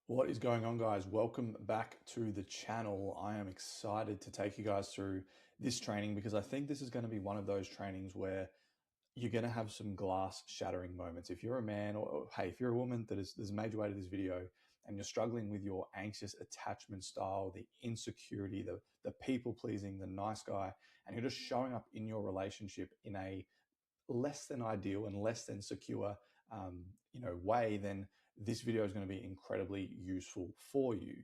What is going on, guys? Welcome back to the channel. I am excited to take you guys through this training because I think this is going to be one of those trainings where you're going to have some glass shattering moments. If you're a man, or hey, if you're a woman that is, there's a major way to this video and you're struggling with your anxious attachment style, the insecurity, the people pleasing, the nice guy, and you're just showing up in your relationship in a less than ideal and less than secure way, then this video is going to be incredibly useful for you.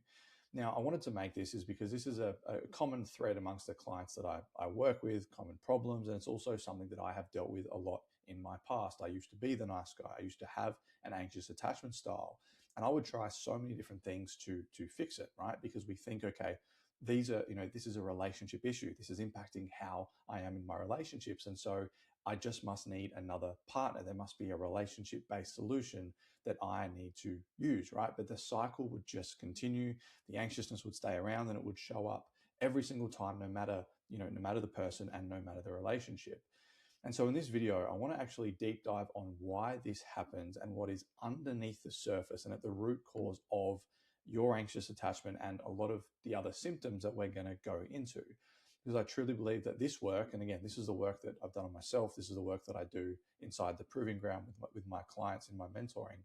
Now, I wanted to make this is because this is a common thread amongst the clients that I work with, common problems, and it's also something that I have dealt with a lot in my past. I used to be the nice guy. I used to have an anxious attachment style, and I would try so many different things to fix it, right? Because we think, okay, these are, this is a relationship issue. This is impacting how I am in my relationships. And so I just must need another partner. There must be a relationship-based solution that I need to use, right? But the cycle would just continue. The anxiousness would stay around and it would show up every single time, no matter the person and no matter the relationship. And so in this video, I want to actually deep dive on why this happens and what is underneath the surface and at the root cause of your anxious attachment and a lot of the other symptoms that we're going to go into. Because I truly believe that this work, and again, this is the work that I've done on myself, this is the work that I do inside the proving ground with my clients in my mentoring,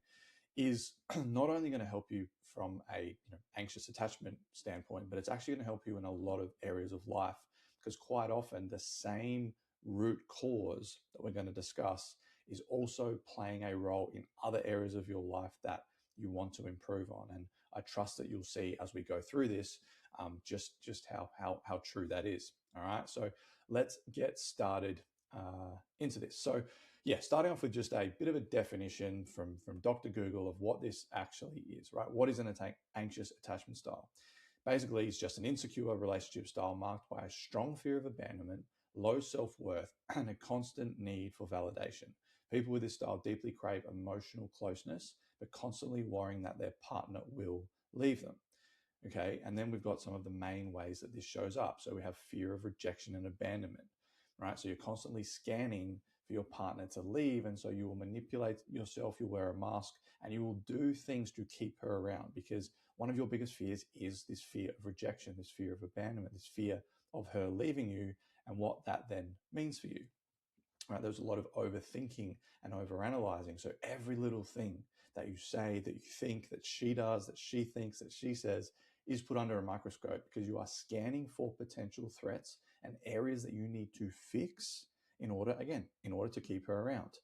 is not only going to help you from a anxious attachment standpoint, but it's actually going to help you in a lot of areas of life. Because quite often the same root cause that we're going to discuss is also playing a role in other areas of your life that you want to improve on. And I trust that you'll see as we go through this just how true that is. All right, so let's get started into this. So yeah, starting off with just a bit of a definition from Dr. Google of what this actually is, right? What is an anxious attachment style? Basically, it's just an insecure relationship style marked by a strong fear of abandonment, low self-worth, and a constant need for validation. People with this style deeply crave emotional closeness, but constantly worrying that their partner will leave them. Okay, and then we've got some of the main ways that this shows up. So we have fear of rejection and abandonment, right? So you're constantly scanning for your partner to leave, and so you will manipulate yourself, you'll wear a mask, and you will do things to keep her around because one of your biggest fears is this fear of rejection, this fear of abandonment, this fear of her leaving you and what that then means for you. Right, there's a lot of overthinking and overanalyzing. So every little thing that you say, that you think, that she does, that she thinks, that she says is put under a microscope because you are scanning for potential threats and areas that you need to fix in order to keep her around.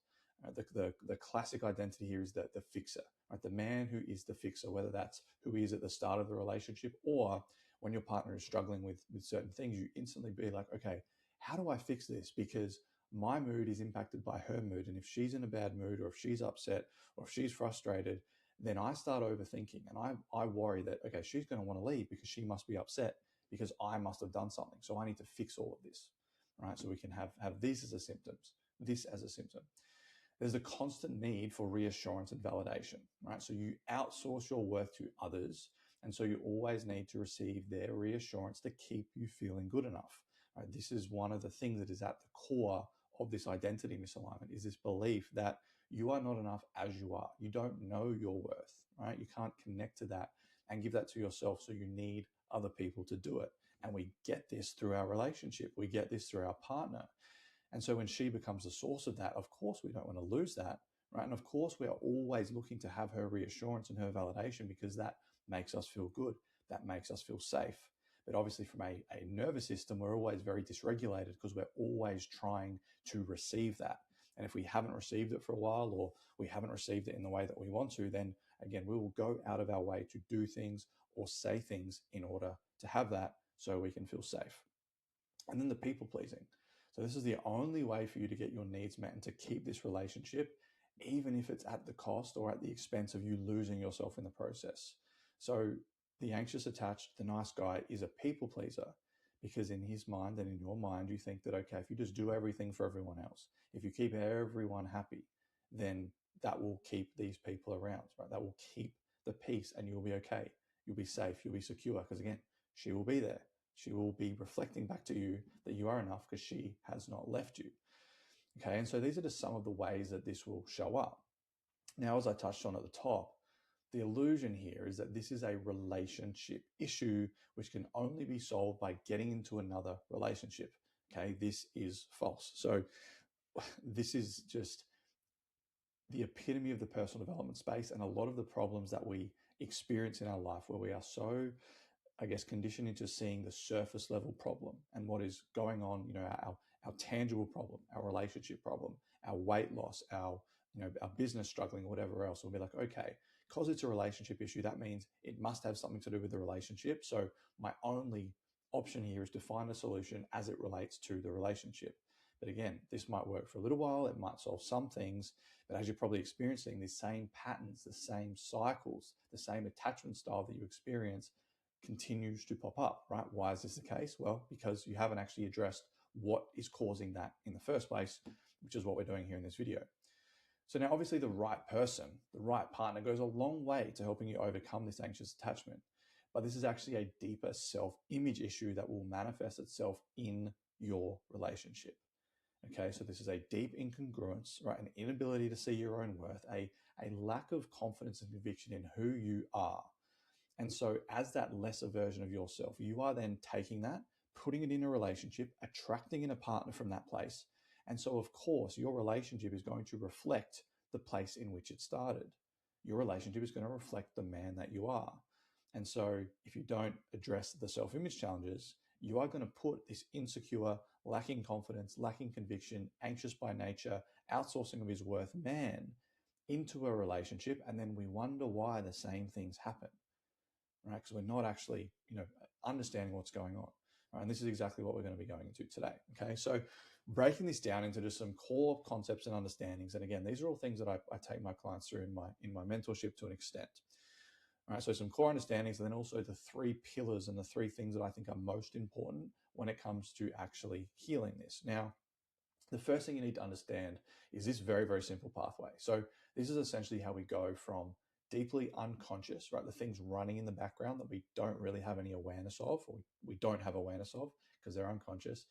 The classic identity here is the fixer, right? The man who is the fixer, whether that's who he is at the start of the relationship or when your partner is struggling with certain things, you instantly be like, okay, how do I fix this? Because my mood is impacted by her mood. And if she's in a bad mood or if she's upset or if she's frustrated, then I start overthinking and I worry that, okay, she's going to want to leave because she must be upset because I must have done something. So I need to fix all of this, right? So we can have this as a symptom. There's a constant need for reassurance and validation, right? So you outsource your worth to others. And so you always need to receive their reassurance to keep you feeling good enough. Right? This is one of the things that is at the core of this identity misalignment, is this belief that you are not enough as you are. You don't know your worth, right? You can't connect to that and give that to yourself. So you need other people to do it. And we get this through our relationship. We get this through our partner. And so when she becomes the source of that, of course, we don't want to lose that, right? And of course, we are always looking to have her reassurance and her validation because that makes us feel good. That makes us feel safe. But obviously from a nervous system, we're always very dysregulated because we're always trying to receive that. And if we haven't received it for a while or we haven't received it in the way that we want to, then again, we will go out of our way to do things or say things in order to have that so we can feel safe. And then the people pleasing. So this is the only way for you to get your needs met and to keep this relationship, even if it's at the cost or at the expense of you losing yourself in the process. So the anxious attached, the nice guy, is a people pleaser because in his mind and in your mind, you think that, okay, if you just do everything for everyone else, if you keep everyone happy, then that will keep these people around, right? That will keep the peace and you'll be okay. You'll be safe. You'll be secure because again, she will be there. She will be reflecting back to you that you are enough because she has not left you. Okay, and so these are just some of the ways that this will show up. Now, as I touched on at the top, The illusion here is that this is a relationship issue which can only be solved by getting into another relationship. Okay, this is false. So this is just the epitome of the personal development space, and a lot of the problems that we experience in our life where we are so, I guess, conditioned into seeing the surface level problem and what is going on, our tangible problem, our relationship problem, our weight loss, our business struggling, whatever else. We'll be like, okay, because it's a relationship issue, that means it must have something to do with the relationship. So my only option here is to find a solution as it relates to the relationship. But again, this might work for a little while. It might solve some things, but as you're probably experiencing, these same patterns, the same cycles, the same attachment style that you experience continues to pop up, right? Why is this the case? Well, because you haven't actually addressed what is causing that in the first place, which is what we're doing here in this video. So now obviously the right person, the right partner goes a long way to helping you overcome this anxious attachment. But this is actually a deeper self-image issue that will manifest itself in your relationship. Okay, so this is a deep incongruence, right? An inability to see your own worth, a lack of confidence and conviction in who you are. And so as that lesser version of yourself, you are then taking that, putting it in a relationship, attracting in a partner from that place. And so of course, your relationship is going to reflect the place in which it started. Your relationship is going to reflect the man that you are. And so if you don't address the self-image challenges, you are going to put this insecure, lacking confidence, lacking conviction, anxious by nature, outsourcing of his worth man into a relationship. And then we wonder why the same things happen, right? Because we're not actually, understanding what's going on. Right? And this is exactly what we're going to be going into today. Okay. So breaking this down into just some core concepts and understandings. And again, these are all things that I take my clients through in my mentorship to an extent. All right, so some core understandings, and then also the 3 pillars and the 3 things that I think are most important when it comes to actually healing this. Now, the first thing you need to understand is this very, very simple pathway. So this is essentially how we go from deeply unconscious, right? The things running in the background that we don't really have any awareness of, or we don't have awareness of because they're unconscious,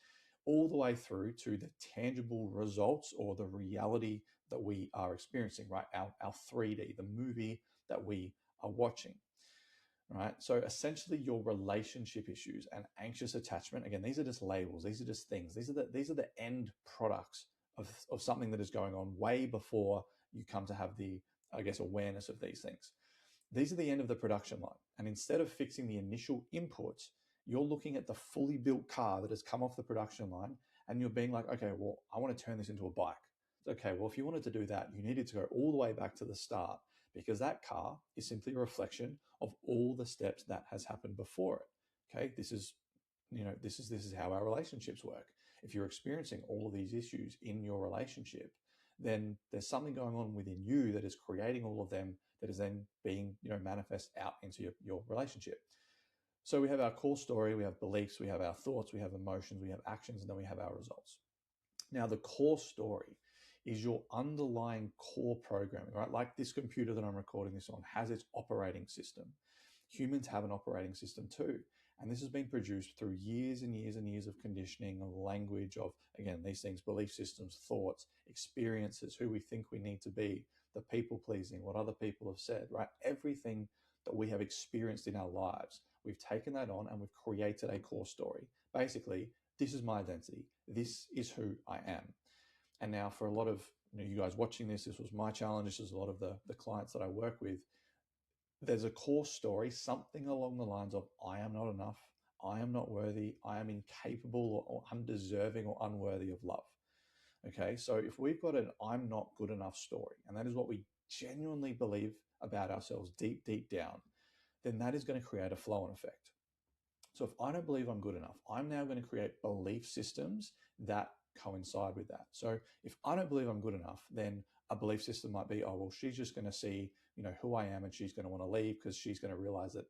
all the way through to the tangible results or the reality that we are experiencing, right? Our 3D, the movie that we are watching, right? So essentially your relationship issues and anxious attachment, again, these are just labels. These are just things. These are the end products of something that is going on way before you come to have the, I guess, awareness of these things. These are the end of the production line. And instead of fixing the initial inputs, you're looking at the fully built car that has come off the production line and you're being like, okay, well, I want to turn this into a bike. Okay, well, if you wanted to do that, you needed to go all the way back to the start, because that car is simply a reflection of all the steps that has happened before it. Okay, this is how our relationships work. If you're experiencing all of these issues in your relationship, then there's something going on within you that is creating all of them, that is then being manifest out into your relationship. So we have our core story, we have beliefs, we have our thoughts, we have emotions, we have actions, and then we have our results. Now, the core story is your underlying core programming, right? Like this computer that I'm recording this on has its operating system. Humans have an operating system too. And this has been produced through years and years and years of conditioning, of language, of, again, these things, belief systems, thoughts, experiences, who we think we need to be, the people pleasing, what other people have said, right? Everything that we have experienced in our lives, we've taken that on and we've created a core story. Basically, this is my identity. This is who I am. And now for a lot of you guys watching this was my challenge. This is a lot of the clients that I work with. There's a core story, something along the lines of, I am not enough, I am not worthy, I am incapable or undeserving or unworthy of love. Okay, so if we've got an I'm not good enough story, and that is what we genuinely believe about ourselves deep, deep down, then that is going to create a flow-on effect. So if I don't believe I'm good enough, I'm now going to create belief systems that coincide with that. So if I don't believe I'm good enough, then a belief system might be, oh, well, she's just going to see, who I am, and she's going to want to leave because she's going to realize that,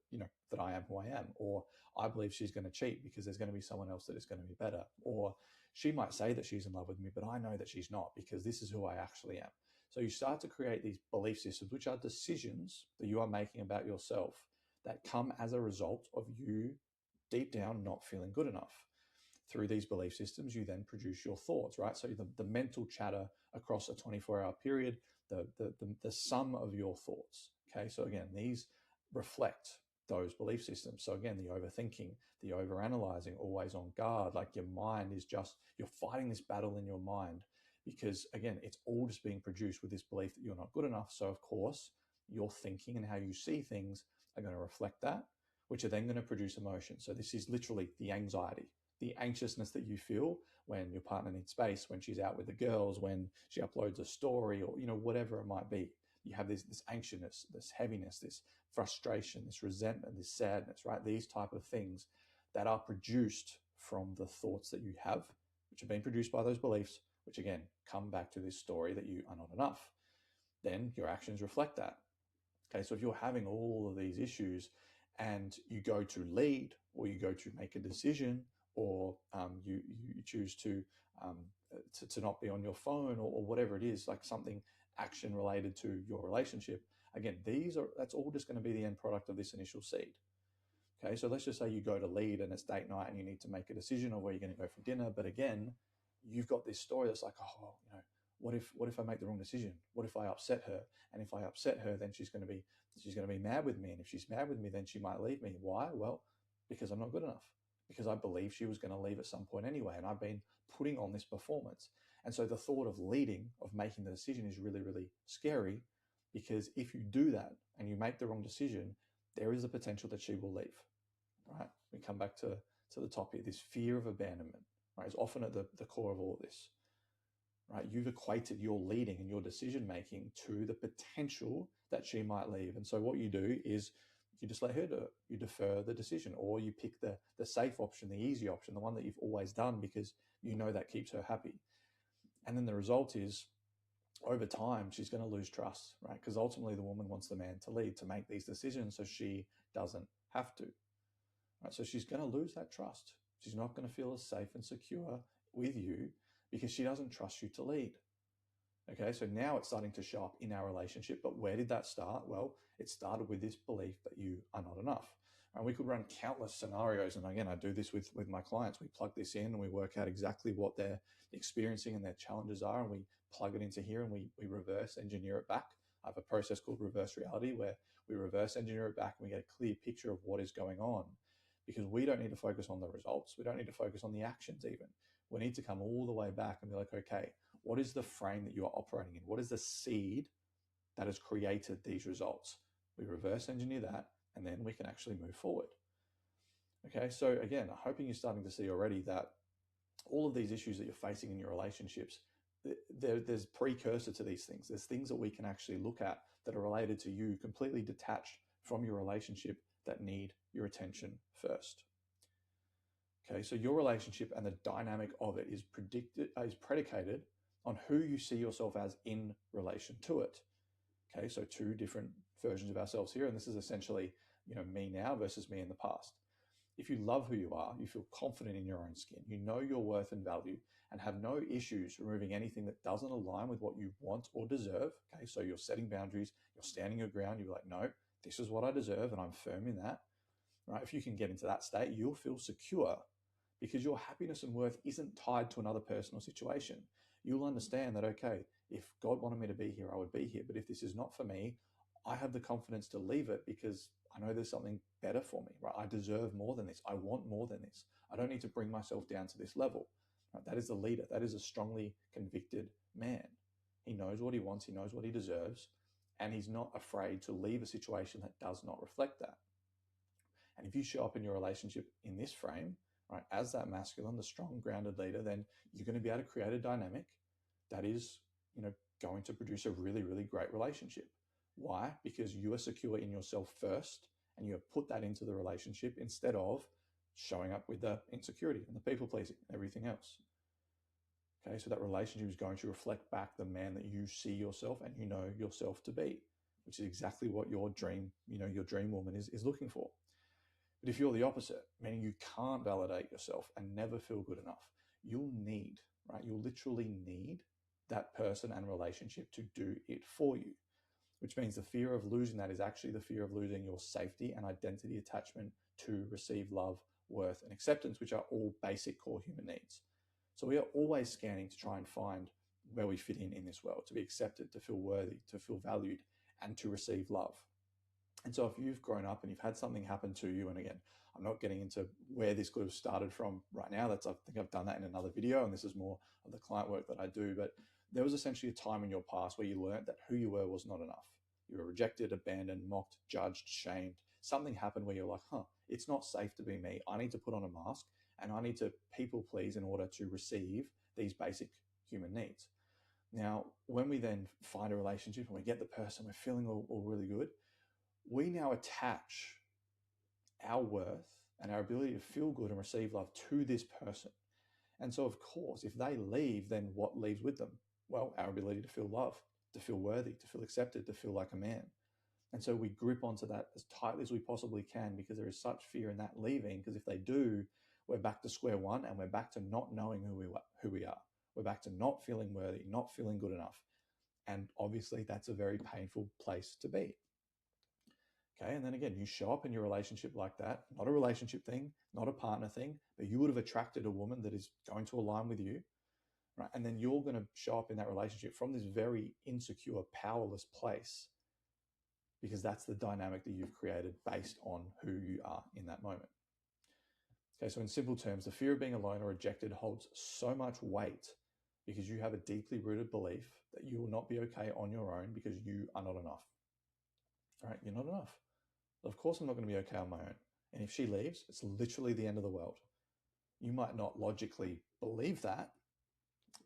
that I am who I am. Or I believe she's going to cheat because there's going to be someone else that is going to be better. Or she might say that she's in love with me, but I know that she's not because this is who I actually am. So you start to create these belief systems, which are decisions that you are making about yourself that come as a result of you deep down not feeling good enough. Through these belief systems, you then produce your thoughts, right? So the mental chatter across a 24-hour period, the sum of your thoughts, Okay, so again, these reflect those belief systems. So again, the overthinking, the overanalyzing, always on guard, like your mind is just, you're fighting this battle in your mind because again, it's all just being produced with this belief that you're not good enough. So of course, your thinking and how you see things are going to reflect that, which are then going to produce emotion. So this is literally the anxiety, the anxiousness that you feel when your partner needs space, when she's out with the girls, when she uploads a story, or whatever it might be. You have this anxiousness, this heaviness, this frustration, this resentment, this sadness, right? These type of things that are produced from the thoughts that you have, which have been produced by those beliefs, which again come back to this story that you are not enough. Then your actions reflect that. Okay, so if you're having all of these issues and you go to lead, or you go to make a decision, or you choose um, to not be on your phone, or whatever it is, like something action related to your relationship, again, that's all just going to be the end product of this initial seed. Okay, so let's just say you go to lead and it's date night and you need to make a decision on where you're going to go for dinner. But again, you've got this story that's like, oh, what if I make the wrong decision? What if I upset her? And if I upset her, then she's going to be mad with me. And if she's mad with me, then she might leave me. Why? Well, because I'm not good enough. Because I believe she was going to leave at some point anyway, and I've been putting on this performance. And so the thought of leading, of making the decision, is really, really scary, because if you do that and you make the wrong decision, there is a potential that she will leave. Right? We come back to the top here. This fear of abandonment, right, is often at the core of all of this. Right? You've equated your leading and your decision making to the potential that she might leave. And so what you do is you just let her do it. You defer the decision, or you pick the safe option, the easy option, the one that you've always done, because you know that keeps her happy. And then the result is, over time, she's going to lose trust, right? Because ultimately the woman wants the man to lead, to make these decisions so she doesn't have to. Right? So she's going to lose that trust. She's not going to feel as safe and secure with you because she doesn't trust you to lead. Okay, so now it's starting to show up in our relationship. But where did that start? Well, it started with this belief that you are not enough. And we could run countless scenarios. And again, I do this with my clients. We plug this in and we work out exactly what they're experiencing and their challenges are. And we plug it into here and we reverse engineer it back. I have a process called reverse reality where we reverse engineer it back and we get a clear picture of what is going on. Because we don't need to focus on the results. We don't need to focus on the actions even. We need to come all the way back and be like, okay, what is the frame that you are operating in? What is the seed that has created these results? We reverse engineer that, and then we can actually move forward. Okay, so again, I'm hoping you're starting to see already that all of these issues that you're facing in your relationships, there's precursor to these things. There's things that we can actually look at that are related to you, completely detached from your relationship, that need your attention first. Okay, so your relationship and the dynamic of it is predicated on who you see yourself as in relation to it. Okay, so two different versions of ourselves here, and this is essentially, me now versus me in the past. If you love who you are, you feel confident in your own skin, you know your worth and value, and have no issues removing anything that doesn't align with what you want or deserve. Okay, so you're setting boundaries, you're standing your ground, you're like, no, this is what I deserve, and I'm firm in that. Right? If you can get into that state, you'll feel secure because your happiness and worth isn't tied to another person or situation. You'll understand that, okay, if God wanted me to be here, I would be here. But if this is not for me, I have the confidence to leave it because I know there's something better for me, right? I deserve more than this. I want more than this. I don't need to bring myself down to this level. Right? That is the leader. That is a strongly convicted man. He knows what he wants. He knows what he deserves. And he's not afraid to leave a situation that does not reflect that. And if you show up in your relationship in this frame, right, as that masculine, the strong, grounded leader, then you're going to be able to create a dynamic that is, going to produce a really, really great relationship. Why? Because you are secure in yourself first, and you have put that into the relationship instead of showing up with the insecurity and the people pleasing and everything else. Okay, so that relationship is going to reflect back the man that you see yourself and you know yourself to be, which is exactly what your dream, your dream woman is looking for. But if you're the opposite, meaning you can't validate yourself and never feel good enough, you'll literally need that person and relationship to do it for you, which means the fear of losing that is actually the fear of losing your safety and identity attachment to receive love, worth, and acceptance, which are all basic core human needs. So we are always scanning to try and find where we fit in this world, to be accepted, to feel worthy, to feel valued, and to receive love. And so if you've grown up and you've had something happen to you, and again, I'm not getting into where this could have started from right now. I think I've done that in another video, and this is more of the client work that I do. But there was essentially a time in your past where you learned that who you were was not enough. You were rejected, abandoned, mocked, judged, shamed. Something happened where you're like, it's not safe to be me. I need to put on a mask and I need to people please in order to receive these basic human needs. Now, when we then find a relationship and we get the person, we're feeling all really good, we now attach our worth and our ability to feel good and receive love to this person. And so, of course, if they leave, then what leaves with them? Well, our ability to feel love, to feel worthy, to feel accepted, to feel like a man. And so we grip onto that as tightly as we possibly can because there is such fear in that leaving. Because if they do, we're back to square one and we're back to not knowing who we are. We're back to not feeling worthy, not feeling good enough. And obviously, that's a very painful place to be. Okay. And then again, you show up in your relationship like that, not a relationship thing, not a partner thing, but you would have attracted a woman that is going to align with you. Right. And then you're going to show up in that relationship from this very insecure, powerless place because that's the dynamic that you've created based on who you are in that moment. Okay. So in simple terms, the fear of being alone or rejected holds so much weight because you have a deeply rooted belief that you will not be okay on your own because you are not enough. All right. You're not enough. Of course, I'm not going to be okay on my own. And if she leaves, it's literally the end of the world. You might not logically believe that,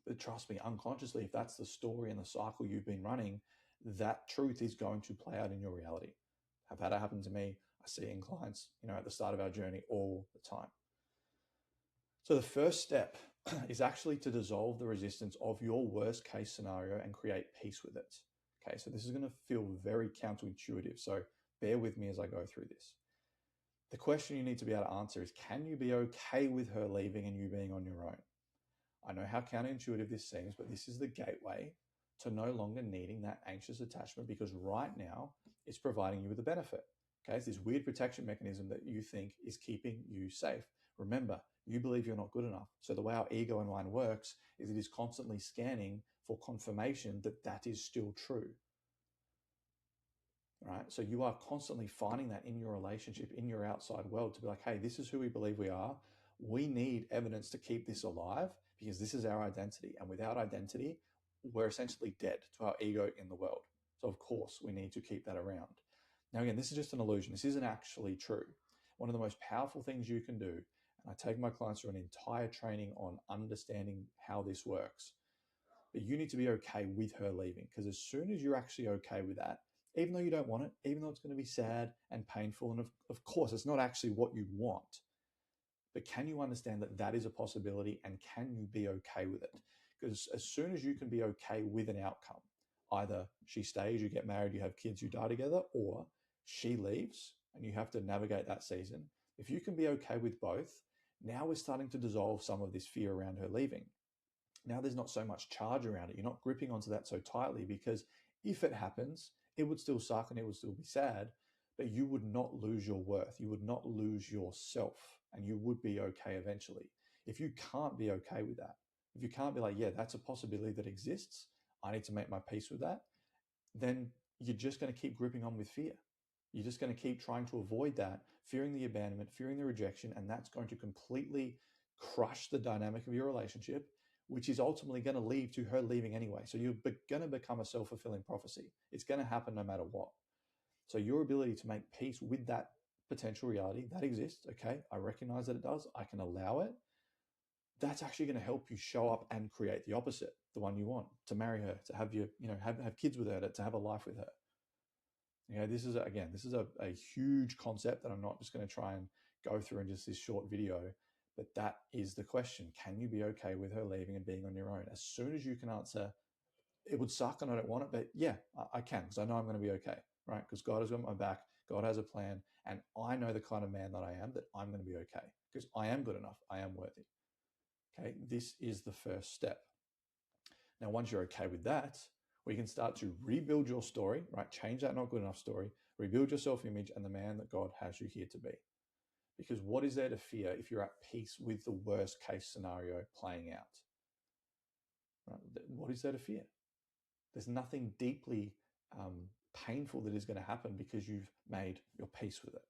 but trust me, unconsciously, if that's the story and the cycle you've been running, that truth is going to play out in your reality. I've had it happen to me. I see it in clients, at the start of our journey all the time. So the first step is actually to dissolve the resistance of your worst case scenario and create peace with it. Okay, so this is going to feel very counterintuitive. So bear with me as I go through this. The question you need to be able to answer is, can you be okay with her leaving and you being on your own? I know how counterintuitive this seems, but this is the gateway to no longer needing that anxious attachment because right now it's providing you with a benefit. Okay, it's this weird protection mechanism that you think is keeping you safe. Remember, you believe you're not good enough. So the way our ego and mind works is it is constantly scanning for confirmation that that is still true. Right? So you are constantly finding that in your relationship, in your outside world to be like, hey, this is who we believe we are. We need evidence to keep this alive because this is our identity. And without identity, we're essentially dead to our ego in the world. So of course, we need to keep that around. Now, again, this is just an illusion. This isn't actually true. One of the most powerful things you can do, and I take my clients through an entire training on understanding how this works, but you need to be okay with her leaving because as soon as you're actually okay with that, even though you don't want it, even though it's going to be sad and painful, and of course, it's not actually what you want, but can you understand that that is a possibility and can you be okay with it? Because as soon as you can be okay with an outcome, either she stays, you get married, you have kids, you die together, or she leaves and you have to navigate that season. If you can be okay with both, now we're starting to dissolve some of this fear around her leaving. Now there's not so much charge around it. You're not gripping onto that so tightly because if it happens, it would still suck and it would still be sad, but you would not lose your worth. You would not lose yourself and you would be okay eventually. If you can't be okay with that, if you can't be like, yeah, that's a possibility that exists, I need to make my peace with that, then you're just going to keep gripping on with fear. You're just going to keep trying to avoid that, fearing the abandonment, fearing the rejection, and that's going to completely crush the dynamic of your relationship, which is ultimately going to lead to her leaving anyway. So you're going to become a self-fulfilling prophecy. It's going to happen no matter what. So your ability to make peace with that potential reality that exists, okay, I recognize that it does, I can allow it. That's actually going to help you show up and create the opposite, the one you want, to marry her, to have have kids with her, to have a life with her. This is a huge concept that I'm not just going to try and go through in just this short video, but that is the question. Can you be okay with her leaving and being on your own? As soon as you can answer, it would suck and I don't want it, but yeah, I can because I know I'm going to be okay, right? Because God has got my back, God has a plan, and I know the kind of man that I am, that I'm going to be okay because I am good enough, I am worthy. Okay, this is the first step. Now, once you're okay with that, we can start to rebuild your story, right? Change that not good enough story, rebuild your self-image and the man that God has you here to be. Because what is there to fear if you're at peace with the worst case scenario playing out? Right? What is there to fear? There's nothing deeply painful that is going to happen because you've made your peace with it.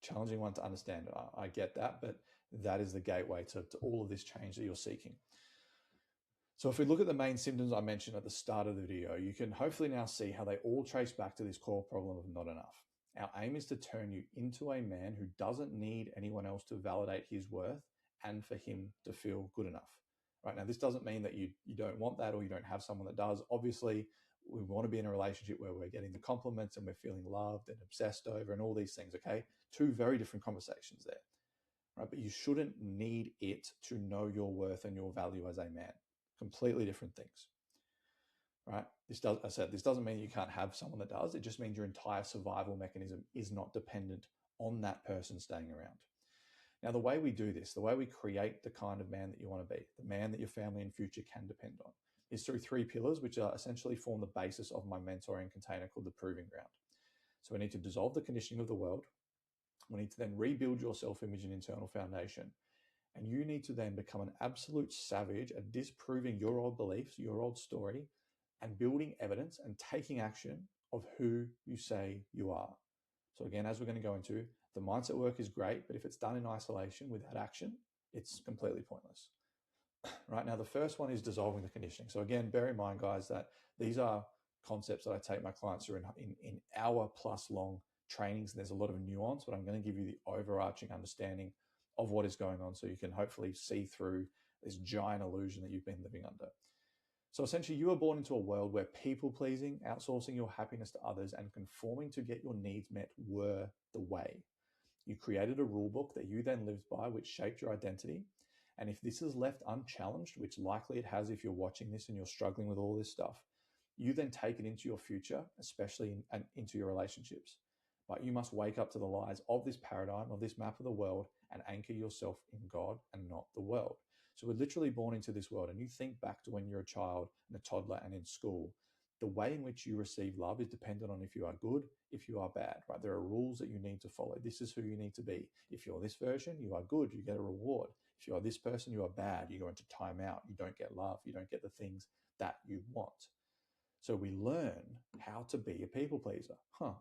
Challenging one to understand. I get that, but that is the gateway to all of this change that you're seeking. So if we look at the main symptoms I mentioned at the start of the video, you can hopefully now see how they all trace back to this core problem of not enough. Our aim is to turn you into a man who doesn't need anyone else to validate his worth and for him to feel good enough. Right now, this doesn't mean that you don't want that or you don't have someone that does. Obviously, we want to be in a relationship where we're getting the compliments and we're feeling loved and obsessed over and all these things, okay? Two very different conversations there, right? But you shouldn't need it to know your worth and your value as a man. Completely different things, right? This doesn't mean you can't have someone that does. It just means your entire survival mechanism is not dependent on that person staying around. Now, the way we do this, the way we create the kind of man that you want to be, the man that your family and future can depend on, is through three pillars, which are essentially form the basis of my mentoring container called the Proving Ground. So we need to dissolve the conditioning of the world. We need to then rebuild your self-image and internal foundation. And you need to then become an absolute savage at disproving your old beliefs, your old story, and building evidence and taking action of who you say you are. So again, as we're going to go into, the mindset work is great, but if it's done in isolation without action, it's completely pointless. Right now, the first one is dissolving the conditioning. So again, bear in mind, guys, that these are concepts that I take my clients through in hour plus long trainings. There's a lot of nuance, but I'm going to give you the overarching understanding of what is going on so you can hopefully see through this giant illusion that you've been living under. So essentially, you were born into a world where people pleasing, outsourcing your happiness to others, and conforming to get your needs met were the way. You created a rule book that you then lived by, which shaped your identity. And if this is left unchallenged, which likely it has if you're watching this and you're struggling with all this stuff, you then take it into your future, especially into your relationships. But you must wake up to the lies of this paradigm, of this map of the world, and anchor yourself in God and not the world. So we're literally born into this world, and you think back to when you're a child and a toddler and in school. The way in which you receive love is dependent on if you are good, if you are bad, right? There are rules that you need to follow. This is who you need to be. If you're this version, you are good, you get a reward. If you are this person, you are bad, you go into timeout, you don't get love, you don't get the things that you want. So we learn how to be a people pleaser.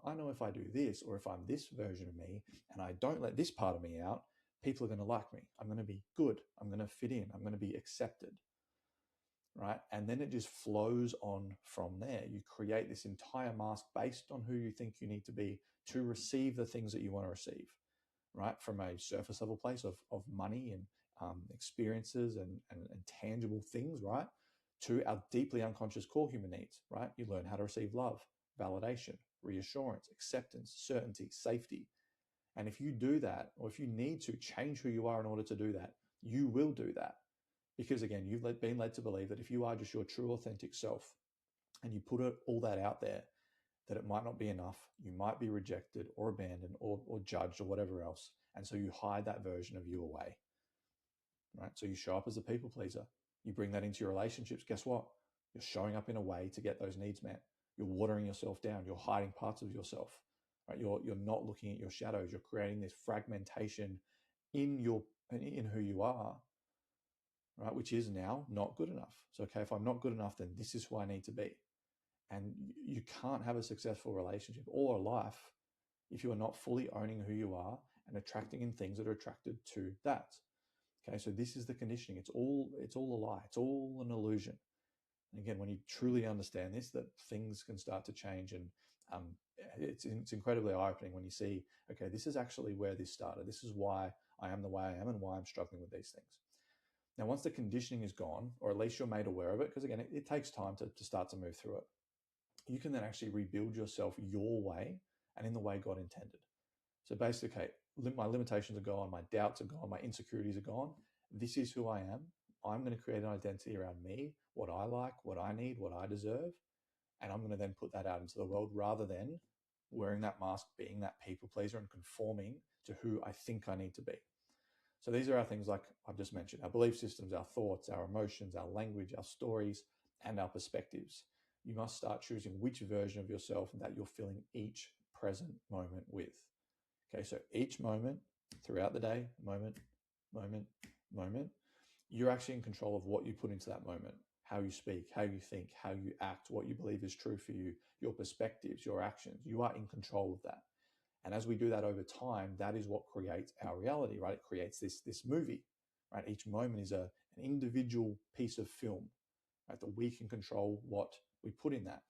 I know if I do this, or if I'm this version of me and I don't let this part of me out, people are going to like me. I'm going to be good. I'm going to fit in. I'm going to be accepted. Right? And then it just flows on from there. You create this entire mask based on who you think you need to be to receive the things that you want to receive, right? From a surface level place of money and experiences and tangible things, right? To our deeply unconscious core human needs, right? You learn how to receive love, validation, reassurance, acceptance, certainty, safety. And if you do that, or if you need to change who you are in order to do that, you will do that. Because again, you've been led to believe that if you are just your true, authentic self and you put all that out there, that it might not be enough. You might be rejected or abandoned or judged or whatever else. And so you hide that version of you away, right? So you show up as a people pleaser. You bring that into your relationships. Guess what? You're showing up in a way to get those needs met. You're watering yourself down. You're hiding parts of yourself, right? You're not looking at your shadows. You're creating this fragmentation in who you are, right? Which is now not good enough. So, okay, if I'm not good enough, then this is who I need to be. And you can't have a successful relationship or a life if you are not fully owning who you are and attracting in things that are attracted to that. Okay, so this is the conditioning. It's all a lie. It's all an illusion. And again, when you truly understand this, that things can start to change, and it's incredibly eye-opening when you see, okay, this is actually where this started. This is why I am the way I am and why I'm struggling with these things. Now, once the conditioning is gone, or at least you're made aware of it, because again, it takes time to start to move through it, you can then actually rebuild yourself your way and in the way God intended. So basically, okay, my limitations are gone, my doubts are gone, my insecurities are gone. This is who I am. I'm going to create an identity around me, what I like, what I need, what I deserve. And I'm going to then put that out into the world rather than wearing that mask, being that people pleaser and conforming to who I think I need to be. So these are our things like I've just mentioned, our belief systems, our thoughts, our emotions, our language, our stories, and our perspectives. You must start choosing which version of yourself that you're filling each present moment with. Okay, so each moment throughout the day, moment, you're actually in control of what you put into that moment. how you speak, how you think, how you act, what you believe is true for you, your perspectives, your actions. You are in control of that. And as we do that over time, that is what creates our reality, right? It creates this movie, right? Each moment is an individual piece of film, right? That we can control what we put in that.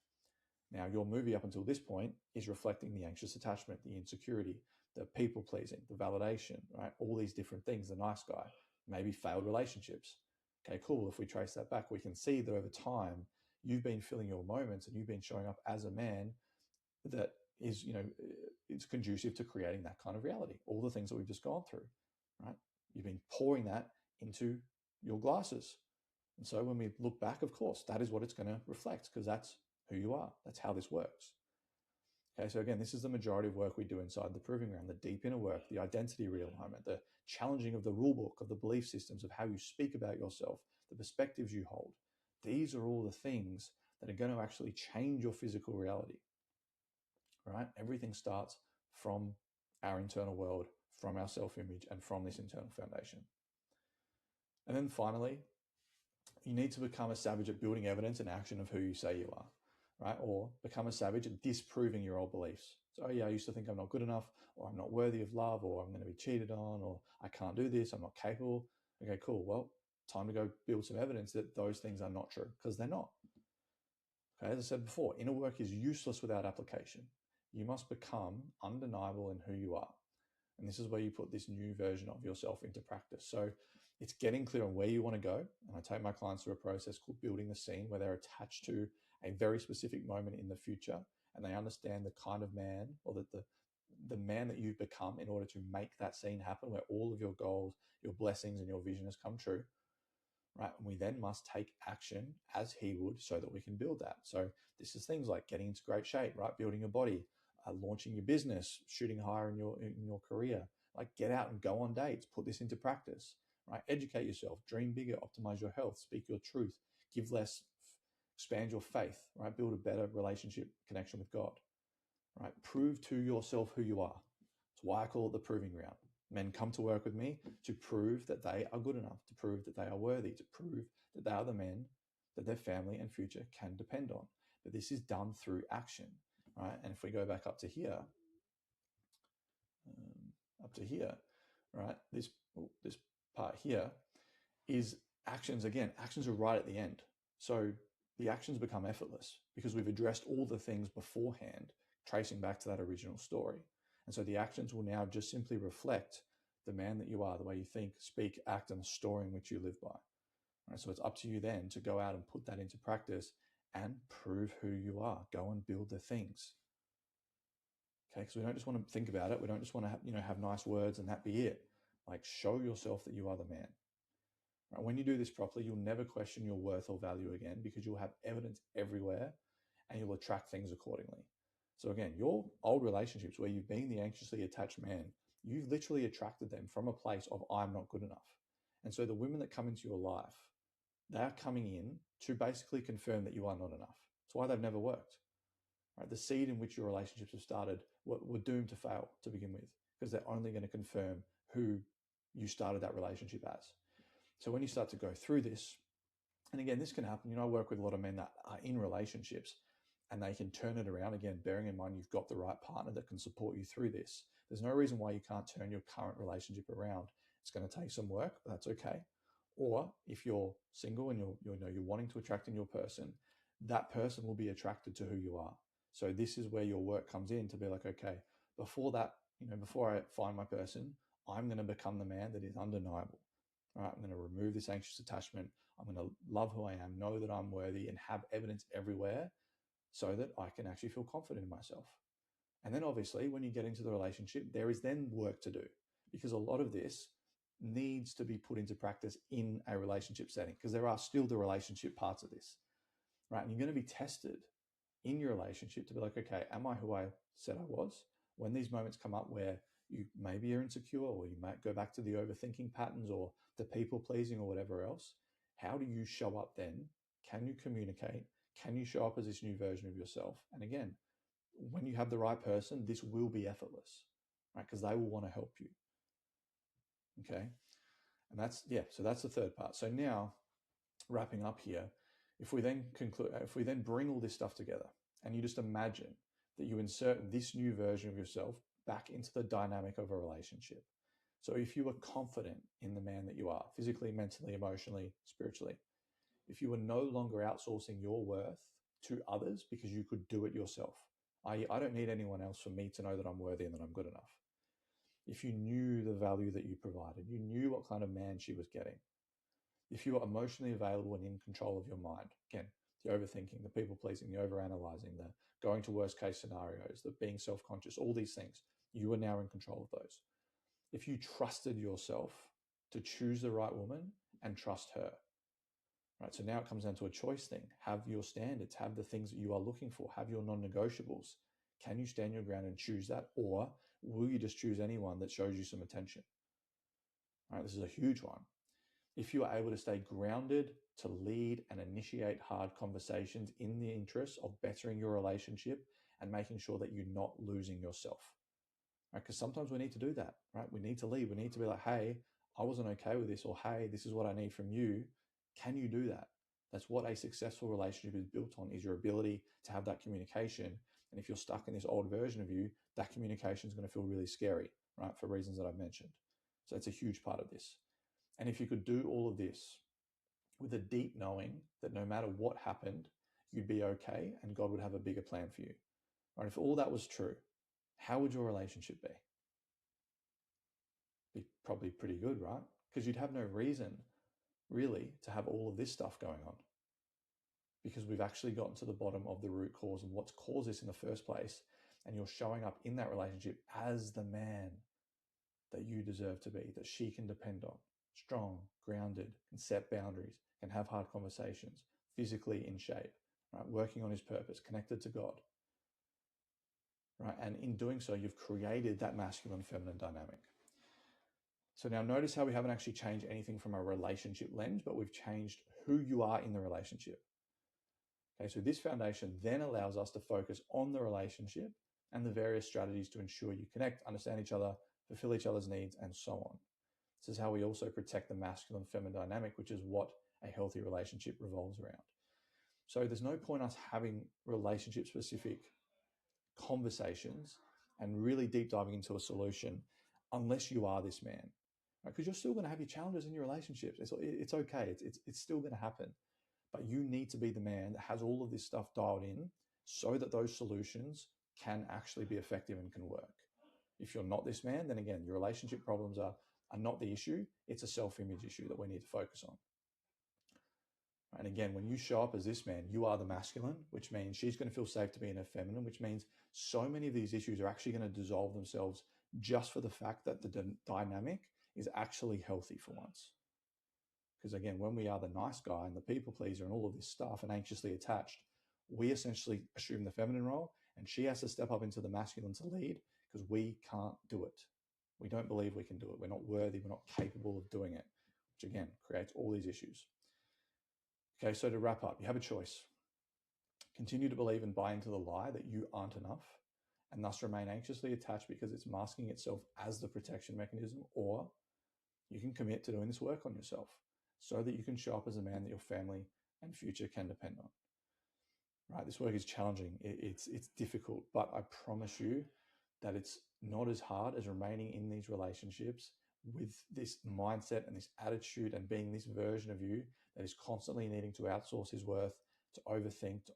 Now, your movie up until this point is reflecting the anxious attachment, the insecurity, the people pleasing, the validation, right? All these different things, the nice guy, maybe failed relationships. Okay, cool. If we trace that back, we can see that over time, you've been filling your moments and you've been showing up as a man that is, it's conducive to creating that kind of reality. All the things that we've just gone through, right? You've been pouring that into your glasses. And so when we look back, of course, that is what it's going to reflect because that's who you are. That's how this works. Okay, so again, this is the majority of work we do inside the proving ground, the deep inner work, the identity realignment, the challenging of the rule book, of the belief systems, of how you speak about yourself, the perspectives you hold. These are all the things that are going to actually change your physical reality, right? Everything starts from our internal world, from our self-image, and from this internal foundation. And then finally, you need to become a savage at building evidence and action of who you say you are, right? Or become a savage at disproving your old beliefs. So, yeah, I used to think I'm not good enough, or I'm not worthy of love, or I'm going to be cheated on, or I can't do this, I'm not capable. Okay, cool. Well, time to go build some evidence that those things are not true, because they're not. Okay, as I said before, inner work is useless without application. You must become undeniable in who you are. And this is where you put this new version of yourself into practice. So it's getting clear on where you want to go. And I take my clients through a process called building the scene, where they're attached to a very specific moment in the future and they understand the kind of man, or that the man that you've become in order to make that scene happen, where all of your goals, your blessings, and your vision has come true. Right. And we then must take action as he would so that we can build that. So this is things like getting into great shape, right? Building your body, launching your business, shooting higher in your career. Like, get out and go on dates, put this into practice, right? Educate yourself, dream bigger, optimize your health, speak your truth, give less, expand your faith, right? Build a better relationship connection with God, right? Prove to yourself who you are. That's why I call it the proving ground. Men come to work with me to prove that they are good enough, to prove that they are worthy, to prove that they are the men that their family and future can depend on. But this is done through action, right? And if we go back up to here, right? This part here is actions. Again, actions are right at the end. So the actions become effortless because we've addressed all the things beforehand, tracing back to that original story. And so the actions will now just simply reflect the man that you are, the way you think, speak, act, and the story in which you live by. Right? So it's up to you then to go out and put that into practice and prove who you are. Go and build the things. Okay, because we don't just want to think about it. We don't just want to have nice words and that be it. Like, show yourself that you are the man. Right? When you do this properly, you'll never question your worth or value again, because you'll have evidence everywhere and you'll attract things accordingly. So again, your old relationships where you've been the anxiously attached man, you've literally attracted them from a place of I'm not good enough. And so the women that come into your life, they're coming in to basically confirm that you are not enough. That's why they've never worked. Right? The seed in which your relationships have started were doomed to fail to begin with, because they're only going to confirm who you started that relationship as. So when you start to go through this, and again, this can happen. I work with a lot of men that are in relationships and they can turn it around. Again, bearing in mind you've got the right partner that can support you through this. There's no reason why you can't turn your current relationship around. It's going to take some work, but that's okay. Or if you're single and you're wanting to attract a new person, that person will be attracted to who you are. So this is where your work comes in, to be like, okay, before that, before I find my person, I'm going to become the man that is undeniable. All right, I'm going to remove this anxious attachment. I'm going to love who I am, know that I'm worthy, and have evidence everywhere so that I can actually feel confident in myself. And then obviously, when you get into the relationship, there is then work to do, because a lot of this needs to be put into practice in a relationship setting, because there are still the relationship parts of this, right? And you're going to be tested in your relationship to be like, okay, am I who I said I was? When these moments come up where you maybe are insecure, or you might go back to the overthinking patterns or the people pleasing or whatever else, how do you show up then? Can you communicate? Can you show up as this new version of yourself? And again, when you have the right person, this will be effortless, right? Because they will want to help you. Okay. And so that's the third part. So now, wrapping up here, If we then conclude, if we then bring all this stuff together and you just imagine that you insert this new version of yourself back into the dynamic of a relationship. So if you are confident in the man that you are, physically, mentally, emotionally, spiritually, if you are no longer outsourcing your worth to others because you could do it yourself, i.e., I don't need anyone else for me to know that I'm worthy and that I'm good enough. If you knew the value that you provided, you knew what kind of man she was getting, if you are emotionally available and in control of your mind, again, the overthinking, the people pleasing, the overanalyzing, the going to worst case scenarios, the being self-conscious, all these things, you are now in control of those. If you trusted yourself to choose the right woman and trust her, right? So now it comes down to a choice thing. Have your standards, have the things that you are looking for, have your non-negotiables. Can you stand your ground and choose that? Or will you just choose anyone that shows you some attention? All right, this is a huge one. If you are able to stay grounded, to lead and initiate hard conversations in the interest of bettering your relationship and making sure that you're not losing yourself, right? Because sometimes we need to do that, right? We need to lead. We need to be like, hey, I wasn't okay with this, or hey, this is what I need from you. Can you do that? That's what a successful relationship is built on, is your ability to have that communication. And if you're stuck in this old version of you, that communication is going to feel really scary, right? For reasons that I've mentioned. So it's a huge part of this. And if you could do all of this with a deep knowing that no matter what happened, you'd be okay and God would have a bigger plan for you. Right? If all that was true, how would your relationship be? Be probably pretty good, right? Because you'd have no reason really to have all of this stuff going on, because we've actually gotten to the bottom of the root cause and what's caused this in the first place. And you're showing up in that relationship as the man that you deserve to be, that she can depend on, strong, grounded, can set boundaries, can have hard conversations, physically in shape, right? Working on his purpose, connected to God, right? And in doing so, you've created that masculine feminine dynamic. So now notice how we haven't actually changed anything from a relationship lens, but we've changed who you are in the relationship. Okay, so this foundation then allows us to focus on the relationship and the various strategies to ensure you connect, understand each other, fulfill each other's needs, and so on. This is how we also protect the masculine feminine dynamic, which is what a healthy relationship revolves around. So there's no point us having relationship specific conversations and really deep diving into a solution unless you are this man, right? Because you're still going to have your challenges in your relationships. It's okay. It's still going to happen. But you need to be the man that has all of this stuff dialed in so that those solutions can actually be effective and can work. If you're not this man, then again, your relationship problems are not the issue. It's a self-image issue that we need to focus on. And again, when you show up as this man, you are the masculine, which means she's going to feel safe to be in her feminine, which means so many of these issues are actually going to dissolve themselves just for the fact that the dynamic is actually healthy for once. Because again, when we are the nice guy and the people pleaser and all of this stuff and anxiously attached, we essentially assume the feminine role and she has to step up into the masculine to lead because we can't do it. We don't believe we can do it. We're not worthy. We're not capable of doing it, which again creates all these issues. Okay, so to wrap up, you have a choice. Continue to believe and buy into the lie that you aren't enough and thus remain anxiously attached because it's masking itself as the protection mechanism, or you can commit to doing this work on yourself so that you can show up as a man that your family and future can depend on. Right? This work is challenging. It's difficult, but I promise you that it's not as hard as remaining in these relationships with this mindset and this attitude and being this version of you that is constantly needing to outsource his worth, to overthink, to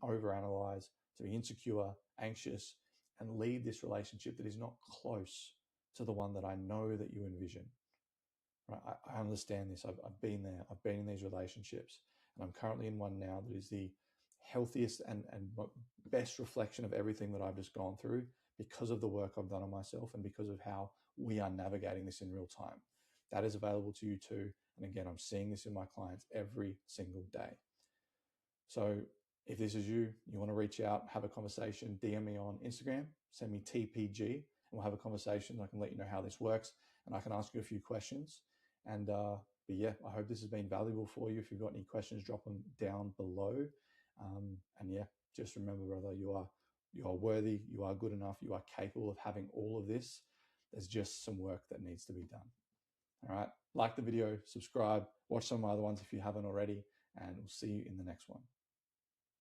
overanalyze, to be insecure, anxious, and lead this relationship that is not close to the one that I know that you envision. Right? I understand this. I've been there. I've been in these relationships, and I'm currently in one now that is the healthiest and best reflection of everything that I've just gone through because of the work I've done on myself and because of how we are navigating this in real time. That is available to you too. And again, I'm seeing this in my clients every single day. So if this is you, you want to reach out, have a conversation, DM me on Instagram, send me TPG, and we'll have a conversation. I can let you know how this works, and I can ask you a few questions. And but yeah, I hope this has been valuable for you. If you've got any questions, drop them down below. And yeah, just remember, brother, you are worthy, you are good enough, you are capable of having all of this. There's just some work that needs to be done. All right, like the video, subscribe, watch some of my other ones if you haven't already, and we'll see you in the next one.